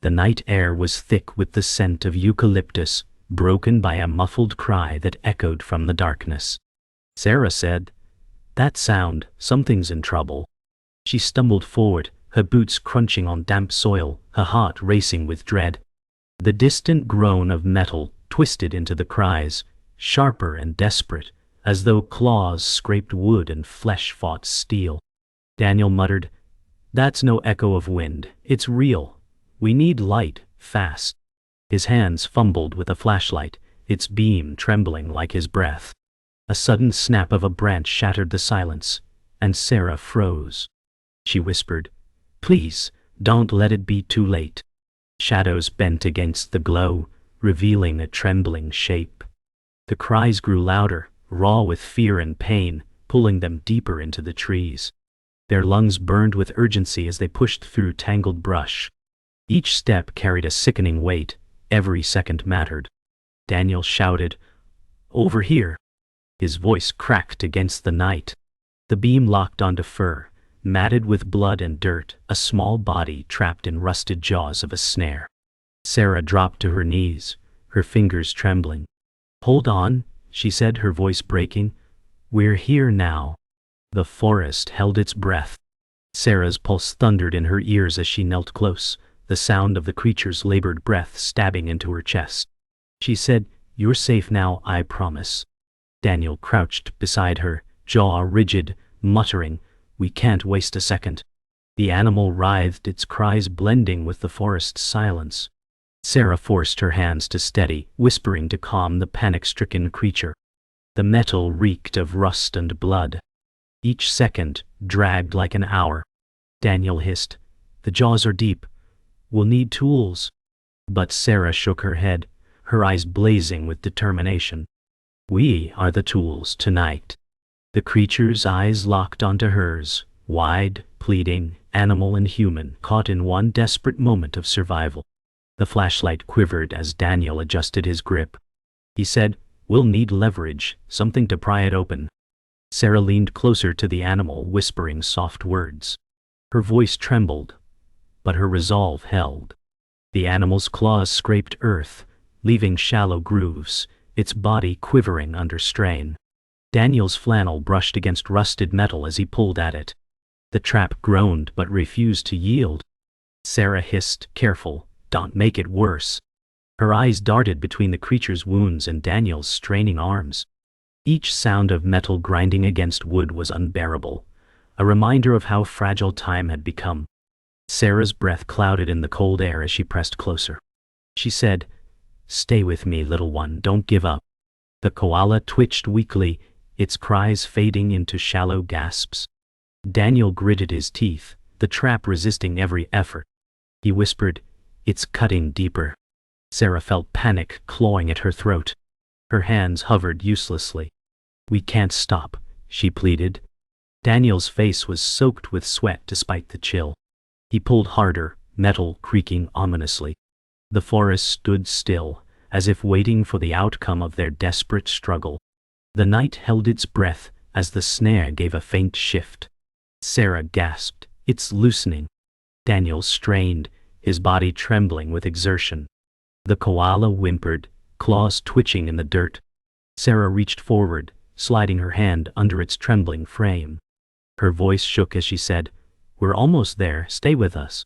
The night air was thick with the scent of eucalyptus, broken by a muffled cry that echoed from the darkness. Sarah said, "That sound, something's in trouble." She stumbled forward, her boots crunching on damp soil, her heart racing with dread. The distant groan of metal twisted into the cries, sharper and desperate, as though claws scraped wood and flesh fought steel. Daniel muttered, "That's no echo of wind, it's real. We need light, fast." His hands fumbled with a flashlight, its beam trembling like his breath. A sudden snap of a branch shattered the silence, and Sarah froze. She whispered, "Please, don't let it be too late." Shadows bent against the glow, revealing a trembling shape. The cries grew louder, raw with fear and pain, pulling them deeper into the trees. Their lungs burned with urgency as they pushed through tangled brush. Each step carried a sickening weight, every second mattered. Daniel shouted, "Over here!" His voice cracked against the night. The beam locked onto fur, matted with blood and dirt, a small body trapped in rusted jaws of a snare. Sarah dropped to her knees, her fingers trembling. "Hold on," she said, her voice breaking. "We're here now." The forest held its breath. Sarah's pulse thundered in her ears as she knelt close, the sound of the creature's labored breath stabbing into her chest. She said, "You're safe now, I promise." Daniel crouched beside her, jaw rigid, muttering, "We can't waste a second." The animal writhed, its cries blending with the forest's silence. Sarah forced her hands to steady, whispering to calm the panic-stricken creature. The metal reeked of rust and blood. Each second dragged like an hour. Daniel hissed, "The jaws are deep. We'll need tools." But Sarah shook her head, her eyes blazing with determination. "We are the tools tonight." The creature's eyes locked onto hers, wide, pleading, animal and human, caught in one desperate moment of survival. The flashlight quivered as Daniel adjusted his grip. He said, "We'll need leverage, something to pry it open." Sarah leaned closer to the animal, whispering soft words. Her voice trembled, but her resolve held. The animal's claws scraped earth, leaving shallow grooves, its body quivering under strain. Daniel's flannel brushed against rusted metal as he pulled at it. The trap groaned but refused to yield. Sarah hissed, "Careful, don't make it worse." Her eyes darted between the creature's wounds and Daniel's straining arms. Each sound of metal grinding against wood was unbearable, a reminder of how fragile time had become. Sarah's breath clouded in the cold air as she pressed closer. She said, "Stay with me, little one, don't give up." The koala twitched weakly, its cries fading into shallow gasps. Daniel gritted his teeth, the trap resisting every effort. He whispered, "It's cutting deeper." Sarah felt panic clawing at her throat. Her hands hovered uselessly. "We can't stop," she pleaded. Daniel's face was soaked with sweat despite the chill. He pulled harder, metal creaking ominously. The forest stood still, as if waiting for the outcome of their desperate struggle. The night held its breath as the snare gave a faint shift. Sarah gasped, "It's loosening." Daniel strained, his body trembling with exertion. The koala whimpered, claws twitching in the dirt. Sarah reached forward, sliding her hand under its trembling frame. Her voice shook as she said, "We're almost there, stay with us."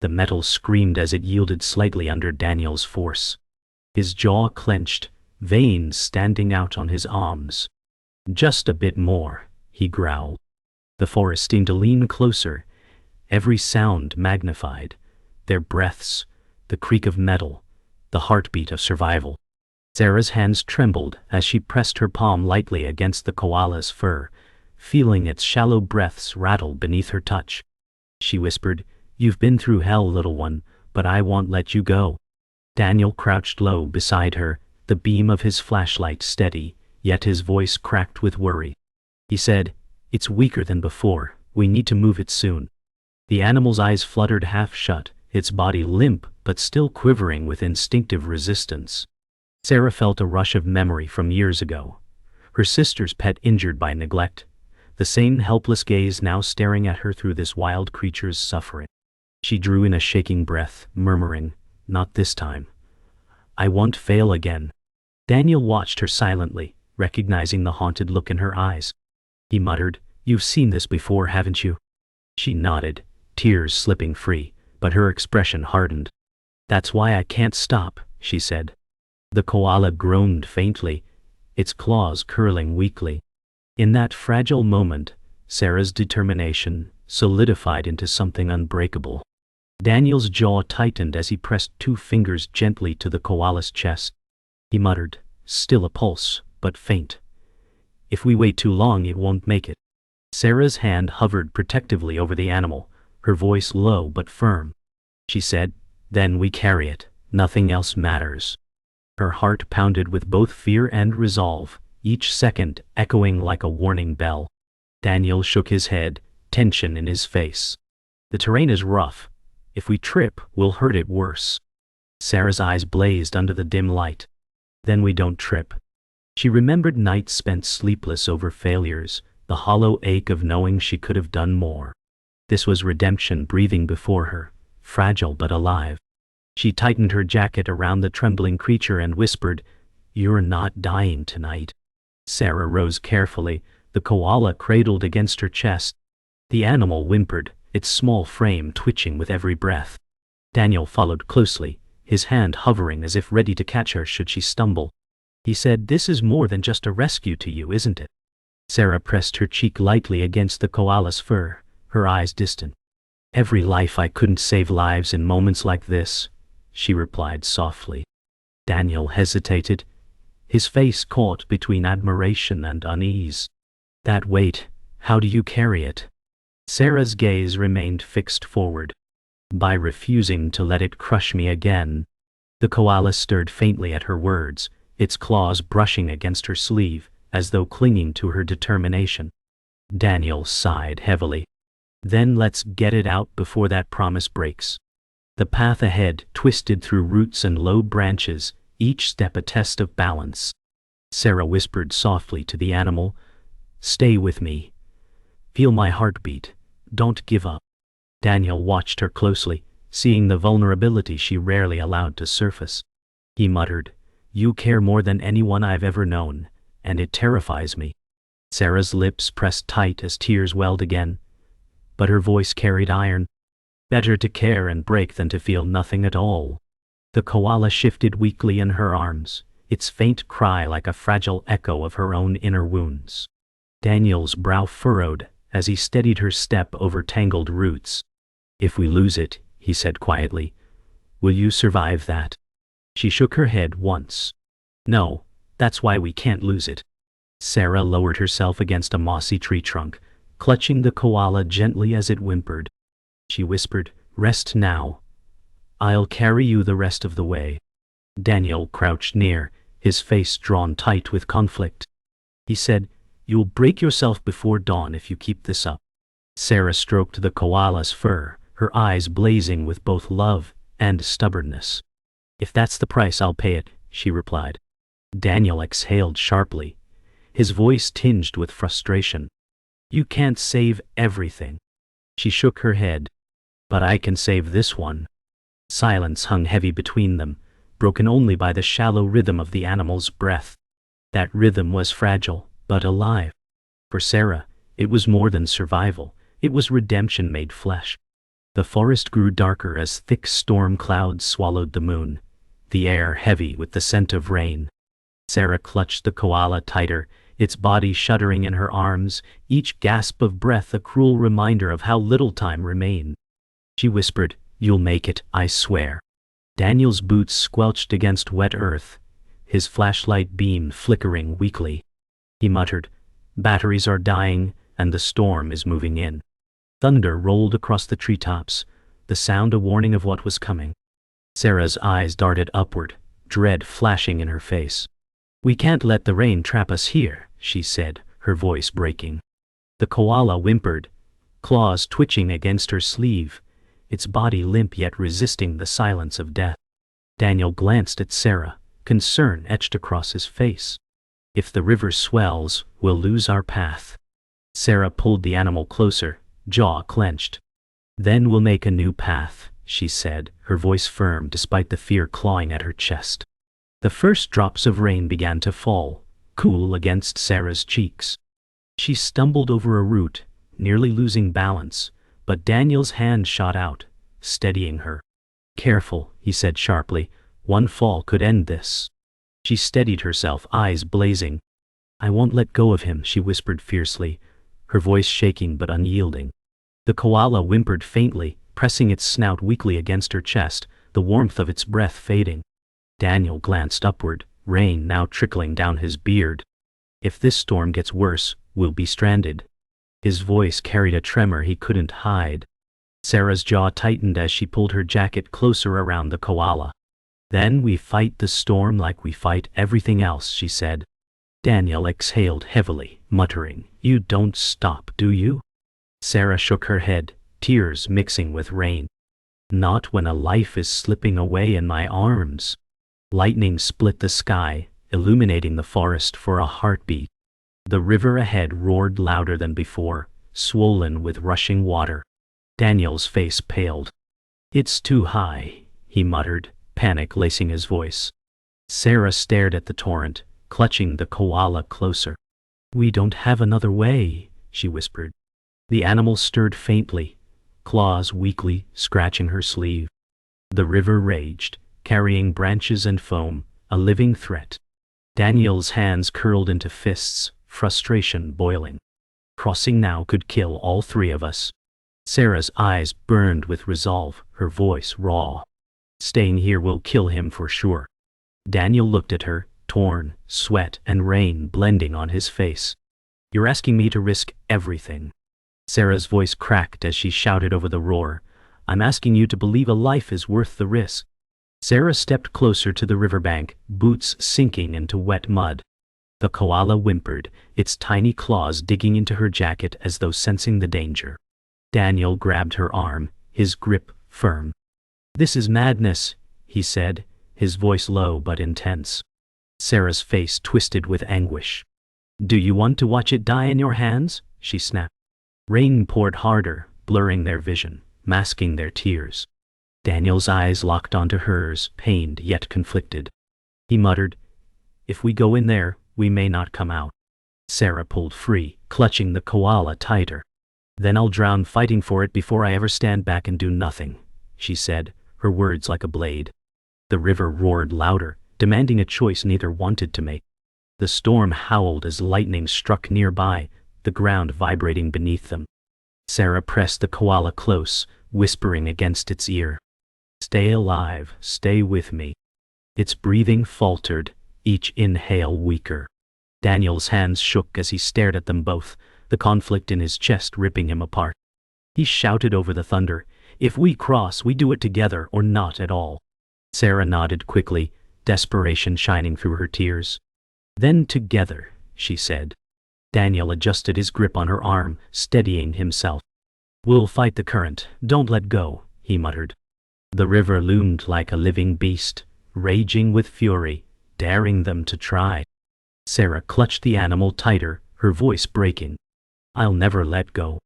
The metal screamed as it yielded slightly under Daniel's force. His jaw clenched, veins standing out on his arms. "Just a bit more," he growled. The forest seemed to lean closer, every sound magnified, their breaths, the creak of metal, the heartbeat of survival. Sarah's hands trembled as she pressed her palm lightly against the koala's fur, feeling its shallow breaths rattle beneath her touch. She whispered, "You've been through hell, little one, but I won't let you go." Daniel crouched low beside her, the beam of his flashlight steady, yet his voice cracked with worry. He said, "It's weaker than before, we need to move it soon." The animal's eyes fluttered half shut, its body limp but still quivering with instinctive resistance. Sarah felt a rush of memory from years ago. Her sister's pet injured by neglect, the same helpless gaze now staring at her through this wild creature's suffering. She drew in a shaking breath, murmuring, "Not this time. I won't fail again." Daniel watched her silently, recognizing the haunted look in her eyes. He muttered, "You've seen this before, haven't you?" She nodded, tears slipping free, but her expression hardened. "That's why I can't stop," she said. The koala groaned faintly, its claws curling weakly. In that fragile moment, Sarah's determination solidified into something unbreakable. Daniel's jaw tightened as he pressed 2 fingers gently to the koala's chest. He muttered, still a pulse, but faint, "If we wait too long, it won't make it." Sarah's hand hovered protectively over the animal, her voice low but firm. She said, "Then we carry it. Nothing else matters." Her heart pounded with both fear and resolve, each second echoing like a warning bell. Daniel shook his head, tension in his face. "The terrain is rough. If we trip, we'll hurt it worse." Sarah's eyes blazed under the dim light. "Then we don't trip." She remembered nights spent sleepless over failures, the hollow ache of knowing she could have done more. This was redemption breathing before her, fragile but alive. She tightened her jacket around the trembling creature and whispered, "You're not dying tonight." Sarah rose carefully, the koala cradled against her chest. The animal whimpered, its small frame twitching with every breath. Daniel followed closely, his hand hovering as if ready to catch her should she stumble. He said, "This is more than just a rescue to you, isn't it?" Sarah pressed her cheek lightly against the koala's fur, her eyes distant. "Every life I couldn't save lives in moments like this," she replied softly. Daniel hesitated, his face caught between admiration and unease. "That weight, how do you carry it?" Sarah's gaze remained fixed forward. "By refusing to let it crush me again." The koala stirred faintly at her words, its claws brushing against her sleeve, as though clinging to her determination. Daniel sighed heavily. "Then let's get it out before that promise breaks." The path ahead twisted through roots and low branches, each step a test of balance. Sarah whispered softly to the animal, "Stay with me. Feel my heartbeat. Don't give up." Daniel watched her closely, seeing the vulnerability she rarely allowed to surface. He muttered, "You care more than anyone I've ever known, and it terrifies me." Sarah's lips pressed tight as tears welled again, but her voice carried iron. "Better to care and break than to feel nothing at all." The koala shifted weakly in her arms, its faint cry like a fragile echo of her own inner wounds. Daniel's brow furrowed as he steadied her step over tangled roots. "If we lose it," he said quietly, "will you survive that?" She shook her head once. "No, that's why we can't lose it." Sarah lowered herself against a mossy tree trunk, clutching the koala gently as it whimpered. She whispered, "Rest now. I'll carry you the rest of the way." Daniel crouched near, his face drawn tight with conflict. He said, "You'll break yourself before dawn if you keep this up." Sarah stroked the koala's fur, her eyes blazing with both love and stubbornness. "If that's the price, I'll pay it," she replied. Daniel exhaled sharply, his voice tinged with frustration. "You can't save everything." She shook her head. "But I can save this one." Silence hung heavy between them, broken only by the shallow rhythm of the animal's breath. That rhythm was fragile, but alive. For Sarah, it was more than survival, it was redemption made flesh. The forest grew darker as thick storm clouds swallowed the moon, the air heavy with the scent of rain. Sarah clutched the koala tighter, its body shuddering in her arms, each gasp of breath a cruel reminder of how little time remained. She whispered, "You'll make it, I swear." Daniel's boots squelched against wet earth, his flashlight beam flickering weakly. He muttered, "Batteries are dying, and the storm is moving in." Thunder rolled across the treetops, the sound a warning of what was coming. Sarah's eyes darted upward, dread flashing in her face. "We can't let the rain trap us here," she said, her voice breaking. The koala whimpered, claws twitching against her sleeve, its body limp yet resisting the silence of death. Daniel glanced at Sarah, concern etched across his face. "If the river swells, we'll lose our path." Sarah pulled the animal closer, jaw clenched. Then we'll make a new path, she said, her voice firm despite the fear clawing at her chest. The first drops of rain began to fall, cool against Sarah's cheeks. She stumbled over a root, nearly losing balance, but Daniel's hand shot out, steadying her. Careful, he said sharply, one fall could end this. She steadied herself, eyes blazing. I won't let go of him, she whispered fiercely, her voice shaking but unyielding. The koala whimpered faintly, pressing its snout weakly against her chest, the warmth of its breath fading. Daniel glanced upward, rain now trickling down his beard. If this storm gets worse, we'll be stranded. His voice carried a tremor he couldn't hide. Sarah's jaw tightened as she pulled her jacket closer around the koala. Then we fight the storm like we fight everything else, she said. Daniel exhaled heavily, muttering, You don't stop, do you? Sarah shook her head, tears mixing with rain. Not when a life is slipping away in my arms. Lightning split the sky, illuminating the forest for a heartbeat. The river ahead roared louder than before, swollen with rushing water. Daniel's face paled. It's too high, he muttered, panic lacing his voice. Sarah stared at the torrent, clutching the koala closer. We don't have another way, she whispered. The animal stirred faintly, claws weakly scratching her sleeve. The river raged, carrying branches and foam, a living threat. Daniel's hands curled into fists, frustration boiling. Crossing now could kill all three of us. Sarah's eyes burned with resolve, her voice raw. Staying here will kill him for sure. Daniel looked at her, torn, sweat and rain blending on his face. You're asking me to risk everything. Sarah's voice cracked as she shouted over the roar. I'm asking you to believe a life is worth the risk. Sarah stepped closer to the riverbank, boots sinking into wet mud. The koala whimpered, its tiny claws digging into her jacket as though sensing the danger. Daniel grabbed her arm, his grip firm. This is madness, he said, his voice low but intense. Sarah's face twisted with anguish. Do you want to watch it die in your hands? She snapped. Rain poured harder, blurring their vision, masking their tears. Daniel's eyes locked onto hers, pained yet conflicted. He muttered, If we go in there, we may not come out. Sarah pulled free, clutching the koala tighter. Then I'll drown fighting for it before I ever stand back and do nothing, she said, her words like a blade. The river roared louder, demanding a choice neither wanted to make. The storm howled as lightning struck nearby, the ground vibrating beneath them. Sarah pressed the koala close, whispering against its ear. Stay alive, stay with me. Its breathing faltered, each inhale weaker. Daniel's hands shook as he stared at them both, the conflict in his chest ripping him apart. He shouted over the thunder, If we cross, we do it together or not at all. Sarah nodded quickly, desperation shining through her tears. Then together, she said. Daniel adjusted his grip on her arm, steadying himself. We'll fight the current, don't let go, he muttered. The river loomed like a living beast, raging with fury, daring them to try. Sarah clutched the animal tighter, her voice breaking. I'll never let go.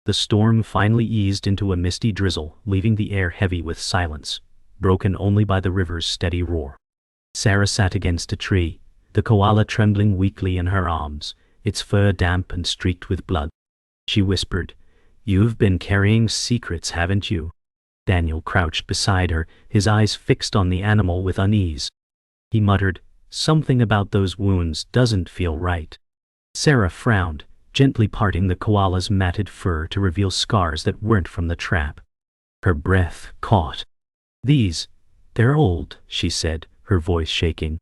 The storm finally eased into a misty drizzle, leaving the air heavy with silence, broken only by the river's steady roar. Sarah sat against a tree, the koala trembling weakly in her arms, its fur damp and streaked with blood. She whispered, You've been carrying secrets, haven't you? Daniel crouched beside her, his eyes fixed on the animal with unease. He muttered, Something about those wounds doesn't feel right. Sarah frowned, gently parting the koala's matted fur to reveal scars that weren't from the trap. Her breath caught. They're old, she said, her voice shaking.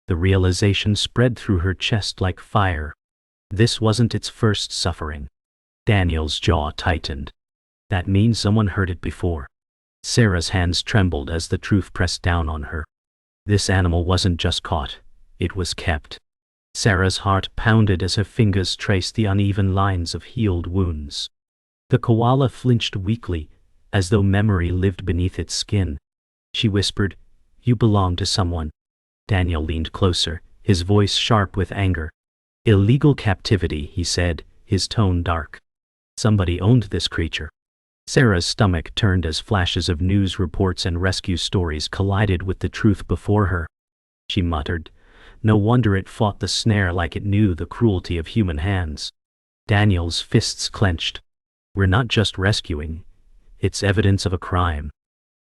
The realization spread through her chest like fire. This wasn't its first suffering. Daniel's jaw tightened. That means someone heard it before. Sarah's hands trembled as the truth pressed down on her. This animal wasn't just caught, it was kept. Sarah's heart pounded as her fingers traced the uneven lines of healed wounds. The koala flinched weakly, as though memory lived beneath its skin. She whispered, You belong to someone. Daniel leaned closer, his voice sharp with anger. Illegal captivity, he said, his tone dark. Somebody owned this creature. Sarah's stomach turned as flashes of news reports and rescue stories collided with the truth before her. She muttered, "No wonder it fought the snare like it knew the cruelty of human hands." Daniel's fists clenched. "We're not just rescuing. It's evidence of a crime."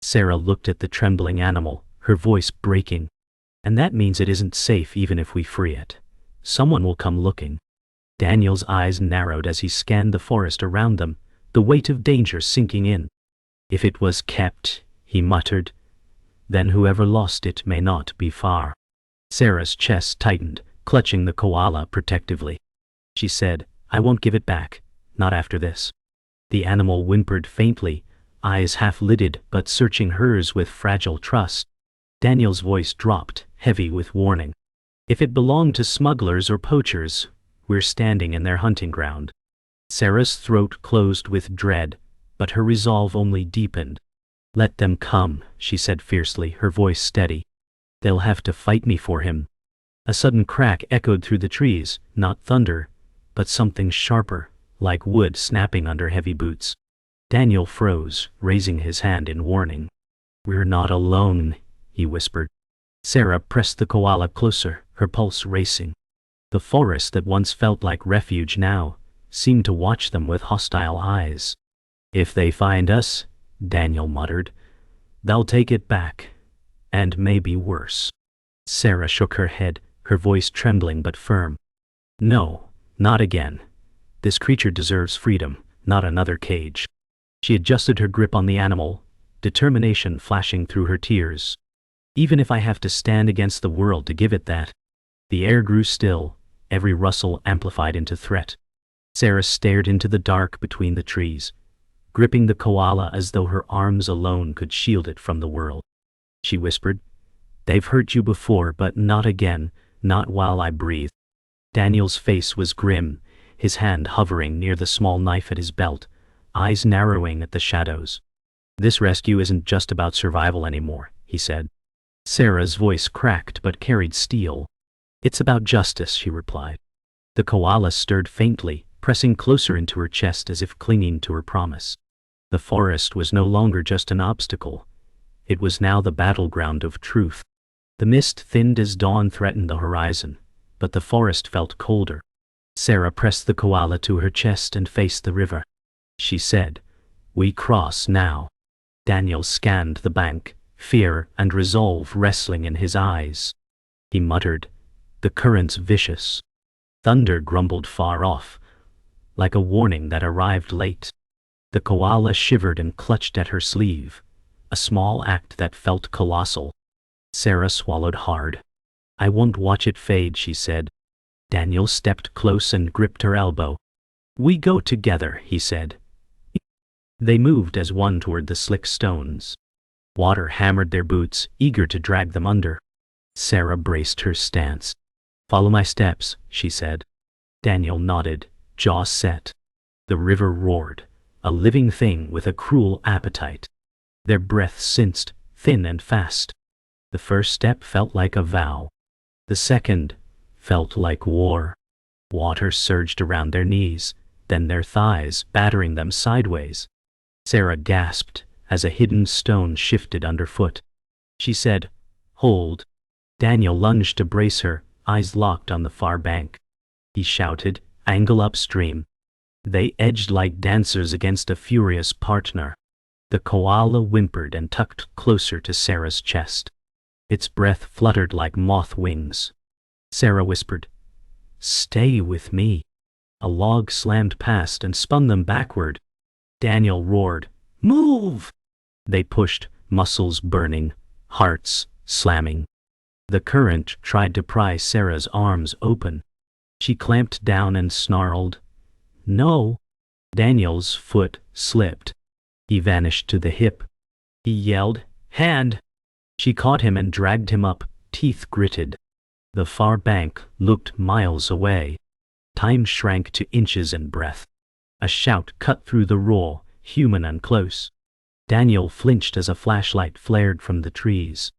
Sarah looked at the trembling animal, her voice breaking. "And that means it isn't safe even if we free it. Someone will come looking." Daniel's eyes narrowed as he scanned the forest around them, the weight of danger sinking in. "If it was kept," he muttered, "then whoever lost it may not be far." Sarah's chest tightened, clutching the koala protectively. She said, "I won't give it back, not after this." The animal whimpered faintly, eyes half-lidded but searching hers with fragile trust. Daniel's voice dropped, heavy with warning. "If it belonged to smugglers or poachers, we're standing in their hunting ground." Sarah's throat closed with dread, but her resolve only deepened. "Let them come," she said fiercely, her voice steady. "They'll have to fight me for him." A sudden crack echoed through the trees, not thunder, but something sharper, like wood snapping under heavy boots. Daniel froze, raising his hand in warning. "We're not alone," he whispered. Sarah pressed the koala closer, her pulse racing. The forest that once felt like refuge now seemed to watch them with hostile eyes. "If they find us," Daniel muttered, "they'll take it back. And maybe worse." Sarah shook her head, her voice trembling but firm. "No, not again. This creature deserves freedom, not another cage." She adjusted her grip on the animal, determination flashing through her tears. "Even if I have to stand against the world to give it that." The air grew still, every rustle amplified into threat. Sarah stared into the dark between the trees, gripping the koala as though her arms alone could shield it from the world. She whispered, "They've hurt you before, but not again, not while I breathe." Daniel's face was grim, his hand hovering near the small knife at his belt, eyes narrowing at the shadows. "This rescue isn't just about survival anymore," he said. Sarah's voice cracked but carried steel. "It's about justice," she replied. The koala stirred faintly, pressing closer into her chest as if clinging to her promise. The forest was no longer just an obstacle. It was now the battleground of truth. The mist thinned as dawn threatened the horizon, but the forest felt colder. Sarah pressed the koala to her chest and faced the river. She said, "We cross now." Daniel scanned the bank, fear and resolve wrestling in his eyes. He muttered, "The current's vicious." Thunder grumbled far off, like a warning that arrived late. The koala shivered and clutched at her sleeve, a small act that felt colossal. Sarah swallowed hard. "I won't watch it fade," she said. Daniel stepped close and gripped her elbow. "We go together," he said. They moved as one toward the slick stones. Water hammered their boots, eager to drag them under. Sarah braced her stance. "Follow my steps," she said. Daniel nodded, jaw set. The river roared, a living thing with a cruel appetite. Their breath cinched, thin and fast. The first step felt like a vow. The second felt like war. Water surged around their knees, then their thighs, battering them sideways. Sarah gasped as a hidden stone shifted underfoot. She said, "Hold." Daniel lunged to brace her, eyes locked on the far bank. He shouted, "Angle upstream." They edged like dancers against a furious partner. The koala whimpered and tucked closer to Sarah's chest. Its breath fluttered like moth wings. Sarah whispered, "Stay with me." A log slammed past and spun them backward. Daniel roared, "Move!" They pushed, muscles burning, hearts slamming. The current tried to pry Sarah's arms open. She clamped down and snarled, "No." Daniel's foot slipped. He vanished to the hip. He yelled, "Hand!" She caught him and dragged him up, teeth gritted. The far bank looked miles away. Time shrank to inches and breath. A shout cut through the roar, human and close. Daniel flinched as a flashlight flared from the trees.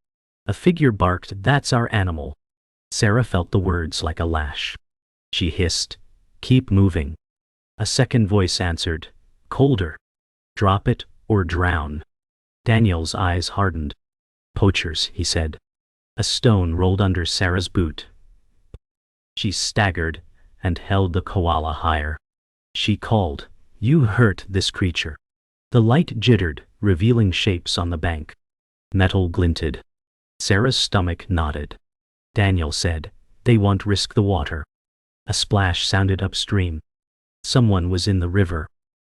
A figure barked, "That's our animal." Sarah felt the words like a lash. She hissed, "Keep moving." A second voice answered, colder, Drop it or drown. Daniel's eyes hardened. Poachers, he said. A stone rolled under Sarah's boot. She staggered and held the koala higher. She called, "You hurt this creature." The light jittered, revealing shapes on the bank. Metal glinted. Sarah's stomach nodded. Daniel said, "They won't risk the water." A splash sounded upstream. Someone was in the river.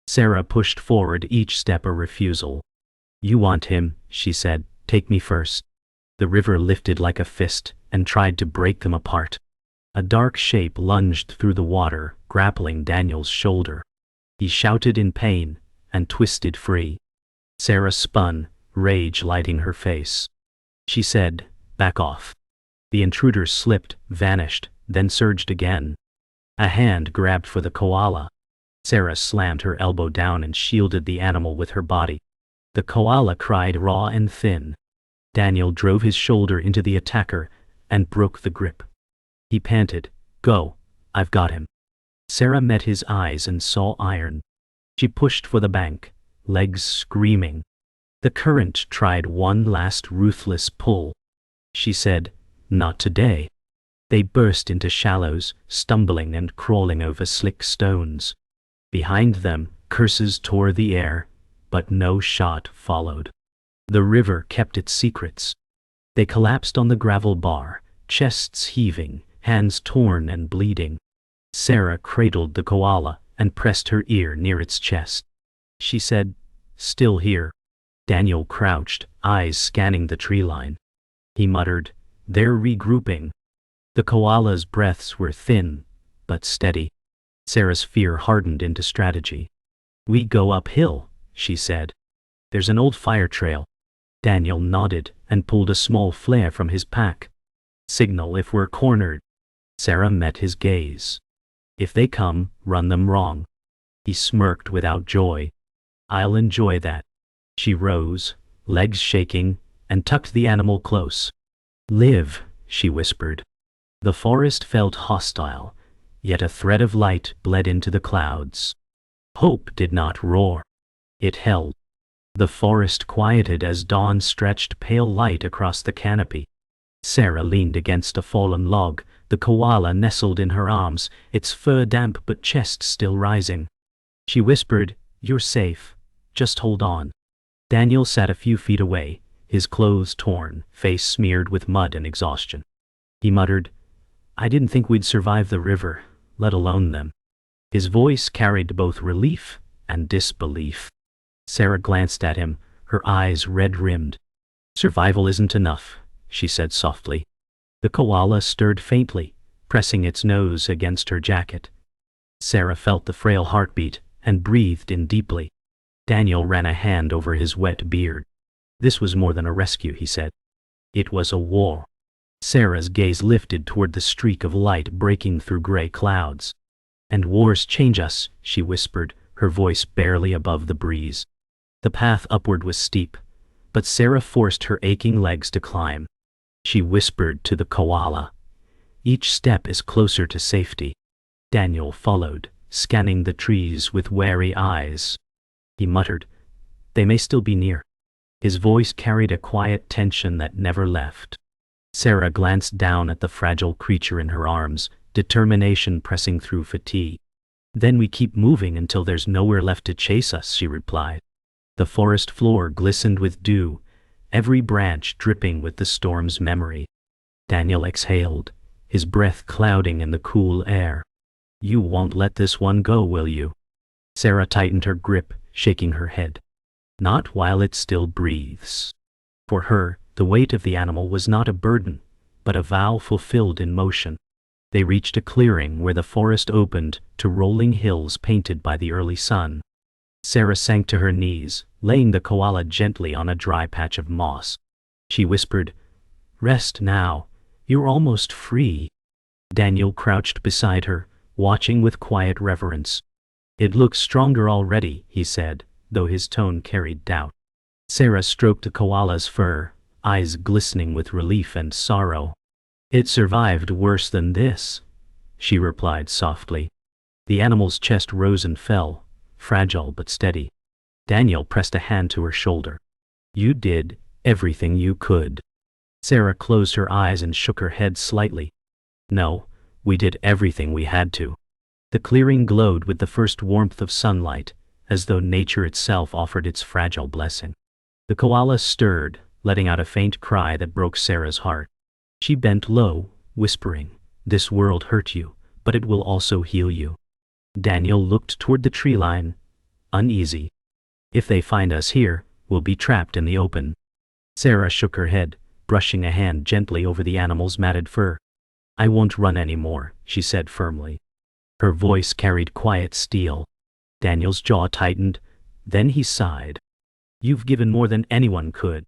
Sarah pushed forward, each step a refusal. "You want him," she said. "Take me first." The river lifted like a fist and tried to break them apart. A dark shape lunged through the water, grappling Daniel's shoulder. He shouted in pain and twisted free. Sarah spun, rage lighting her face. She said, "Back off." The intruder slipped, vanished, then surged again. A hand grabbed for the koala. Sarah slammed her elbow down and shielded the animal with her body. The koala cried raw and thin. Daniel drove his shoulder into the attacker and broke the grip. He panted, "Go, I've got him." Sarah met his eyes and saw iron. She pushed for the bank, legs screaming. The current tried one last ruthless pull. She said, "Not today." They burst into shallows, stumbling and crawling over slick stones. Behind them, curses tore the air, but no shot followed. The river kept its secrets. They collapsed on the gravel bar, chests heaving, hands torn and bleeding. Sarah cradled the koala and pressed her ear near its chest. She said, "Still here." Daniel crouched, eyes scanning the tree line. He muttered, "They're regrouping." The koala's breaths were thin, but steady. Sarah's fear hardened into strategy. "We go uphill," she said. "There's an old fire trail." Daniel nodded and pulled a small flare from his pack. "Signal if we're cornered." Sarah met his gaze. "If they come, run them wrong." He smirked without joy. "I'll enjoy that." She rose, legs shaking, and tucked the animal close. "Live," she whispered. The forest felt hostile, yet a thread of light bled into the clouds. Hope did not roar. It held. The forest quieted as dawn stretched pale light across the canopy. Sarah leaned against a fallen log, the koala nestled in her arms, its fur damp but chest still rising. She whispered, "You're safe. Just hold on." Daniel sat a few feet away, his clothes torn, face smeared with mud and exhaustion. He muttered, "I didn't think we'd survive the river, let alone them." His voice carried both relief and disbelief. Sarah glanced at him, her eyes red-rimmed. "Survival isn't enough," she said softly. The koala stirred faintly, pressing its nose against her jacket. Sarah felt the frail heartbeat and breathed in deeply. Daniel ran a hand over his wet beard. "This was more than a rescue," he said. "It was a war." Sarah's gaze lifted toward the streak of light breaking through gray clouds. "And wars change us," she whispered, her voice barely above the breeze. The path upward was steep, but Sarah forced her aching legs to climb. She whispered to the koala, "Each step is closer to safety." Daniel followed, scanning the trees with wary eyes. He muttered, "They may still be near." His voice carried a quiet tension that never left. Sarah glanced down at the fragile creature in her arms, determination pressing through fatigue. "Then we keep moving until there's nowhere left to chase us," she replied. The forest floor glistened with dew, every branch dripping with the storm's memory. Daniel exhaled, his breath clouding in the cool air. "You won't let this one go, will you?" Sarah tightened her grip, shaking her head. "Not while it still breathes." For her, the weight of the animal was not a burden, but a vow fulfilled in motion. They reached a clearing where the forest opened to rolling hills painted by the early sun. Sarah sank to her knees, laying the koala gently on a dry patch of moss. She whispered, "Rest now, you're almost free." Daniel crouched beside her, watching with quiet reverence. "It looks stronger already," he said, though his tone carried doubt. Sarah stroked the koala's fur, eyes glistening with relief and sorrow. "It survived worse than this," she replied softly. The animal's chest rose and fell, fragile but steady. Daniel pressed a hand to her shoulder. You did everything you could. Sarah closed her eyes and shook her head slightly. No, we did everything we had to. The clearing glowed with the first warmth of sunlight, as though nature itself offered its fragile blessing. The koala stirred, letting out a faint cry that broke Sarah's heart. She bent low, whispering, "This world hurt you, but it will also heal you." Daniel looked toward the tree line, uneasy. If they find us here, we'll be trapped in the open. Sarah shook her head, brushing a hand gently over the animal's matted fur. I won't run anymore, she said firmly. Her voice carried quiet steel. Daniel's jaw tightened, then he sighed. You've given more than anyone could.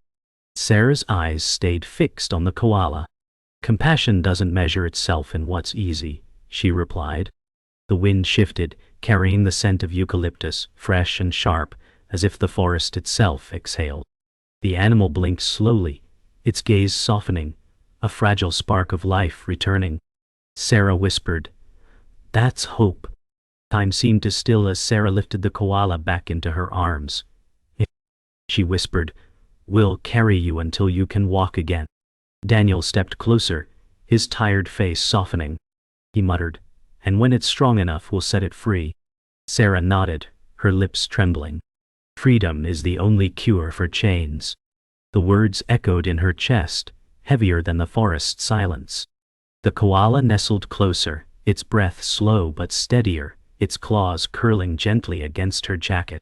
Sarah's eyes stayed fixed on the koala. Compassion doesn't measure itself in what's easy, she replied. The wind shifted, carrying the scent of eucalyptus, fresh and sharp, as if the forest itself exhaled. The animal blinked slowly, its gaze softening, a fragile spark of life returning. Sarah whispered, "That's hope." Time seemed to still as Sarah lifted the koala back into her arms. She whispered, "We'll carry you until you can walk again." Daniel stepped closer, his tired face softening. He muttered, "And when it's strong enough, we'll set it free." Sarah nodded, her lips trembling. Freedom is the only cure for chains. The words echoed in her chest, heavier than the forest silence. The koala nestled closer, its breath slow but steadier, its claws curling gently against her jacket.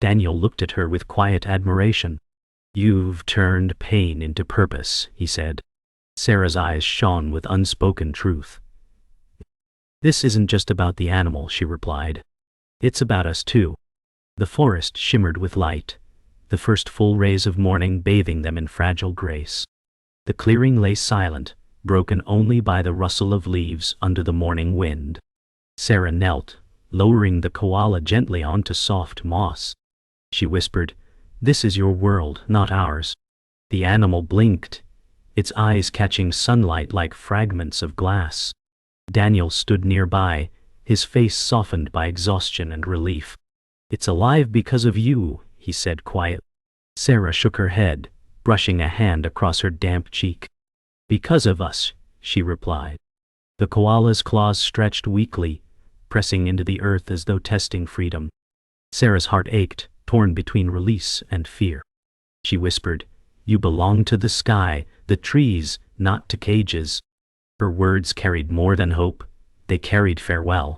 Daniel looked at her with quiet admiration. "You've turned pain into purpose," he said. Sarah's eyes shone with unspoken truth. "This isn't just about the animal," she replied. "It's about us too." The forest shimmered with light, the first full rays of morning bathing them in fragile grace. The clearing lay silent, broken only by the rustle of leaves under the morning wind. Sarah knelt, lowering the koala gently onto soft moss. She whispered, "This is your world, not ours." The animal blinked, its eyes catching sunlight like fragments of glass. Daniel stood nearby, his face softened by exhaustion and relief. "It's alive because of you," he said quietly. Sarah shook her head, brushing a hand across her damp cheek. "Because of us," she replied. The koala's claws stretched weakly, pressing into the earth as though testing freedom. Sarah's heart ached, torn between release and fear. She whispered, "You belong to the sky, the trees, not to cages." Her words carried more than hope, they carried farewell.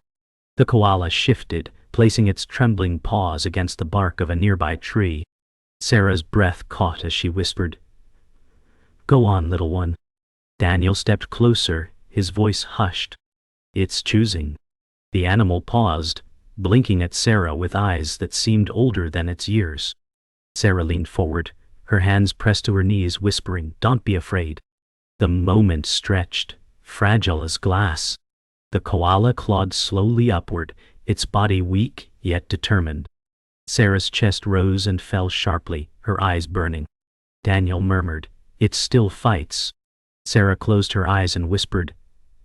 The koala shifted, placing its trembling paws against the bark of a nearby tree. Sarah's breath caught as she whispered, "Go on, little one." Daniel stepped closer, his voice hushed. "It's choosing." The animal paused, blinking at Sarah with eyes that seemed older than its years. Sarah leaned forward, her hands pressed to her knees, whispering, "Don't be afraid." The moment stretched, fragile as glass. The koala clawed slowly upward, its body weak yet determined. Sarah's chest rose and fell sharply, her eyes burning. Daniel murmured, "It still fights." Sarah closed her eyes and whispered,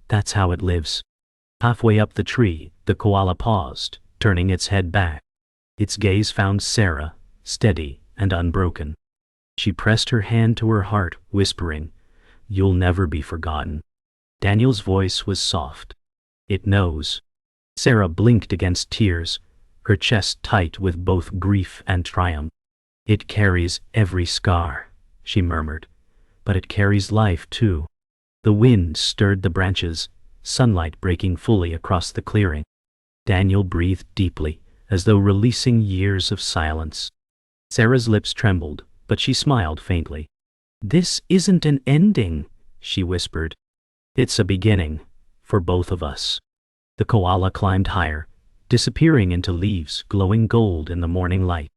"That's how it lives." Halfway up the tree, the koala paused, turning its head back. Its gaze found Sarah, steady and unbroken. She pressed her hand to her heart, whispering, "You'll never be forgotten." Daniel's voice was soft. "It knows." Sarah blinked against tears, her chest tight with both grief and triumph. "It carries every scar," she murmured, "but it carries life too." The wind stirred the branches, sunlight breaking fully across the clearing. Daniel breathed deeply, as though releasing years of silence. Sarah's lips trembled, but she smiled faintly. "This isn't an ending," she whispered. "It's a beginning, for both of us." The koala climbed higher, disappearing into leaves glowing gold in the morning light.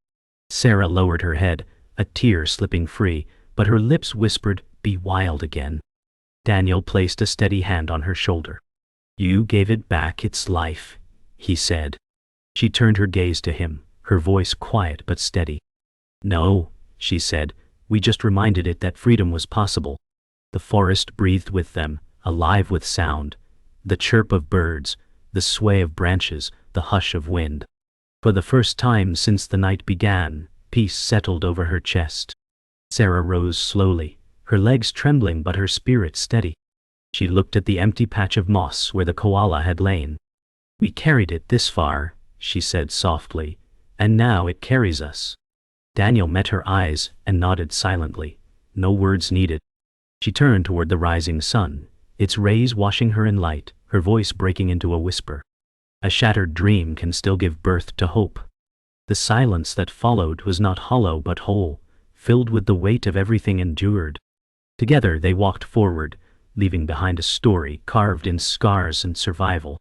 Sarah lowered her head, a tear slipping free, but her lips whispered, "Be wild again." Daniel placed a steady hand on her shoulder. "You gave it back its life," he said. She turned her gaze to him, her voice quiet but steady. "No," she said, "we just reminded it that freedom was possible." The forest breathed with them, alive with sound, the chirp of birds, the sway of branches, the hush of wind. For the first time since the night began, peace settled over her chest. Sarah rose slowly, her legs trembling but her spirit steady. She looked at the empty patch of moss where the koala had lain. "We carried it this far," she said softly, "and now it carries us." Daniel met her eyes and nodded silently. No words needed. She turned toward the rising sun, its rays washing her in light, her voice breaking into a whisper. "A shattered dream can still give birth to hope." The silence that followed was not hollow but whole, filled with the weight of everything endured. Together they walked forward, leaving behind a story carved in scars and survival.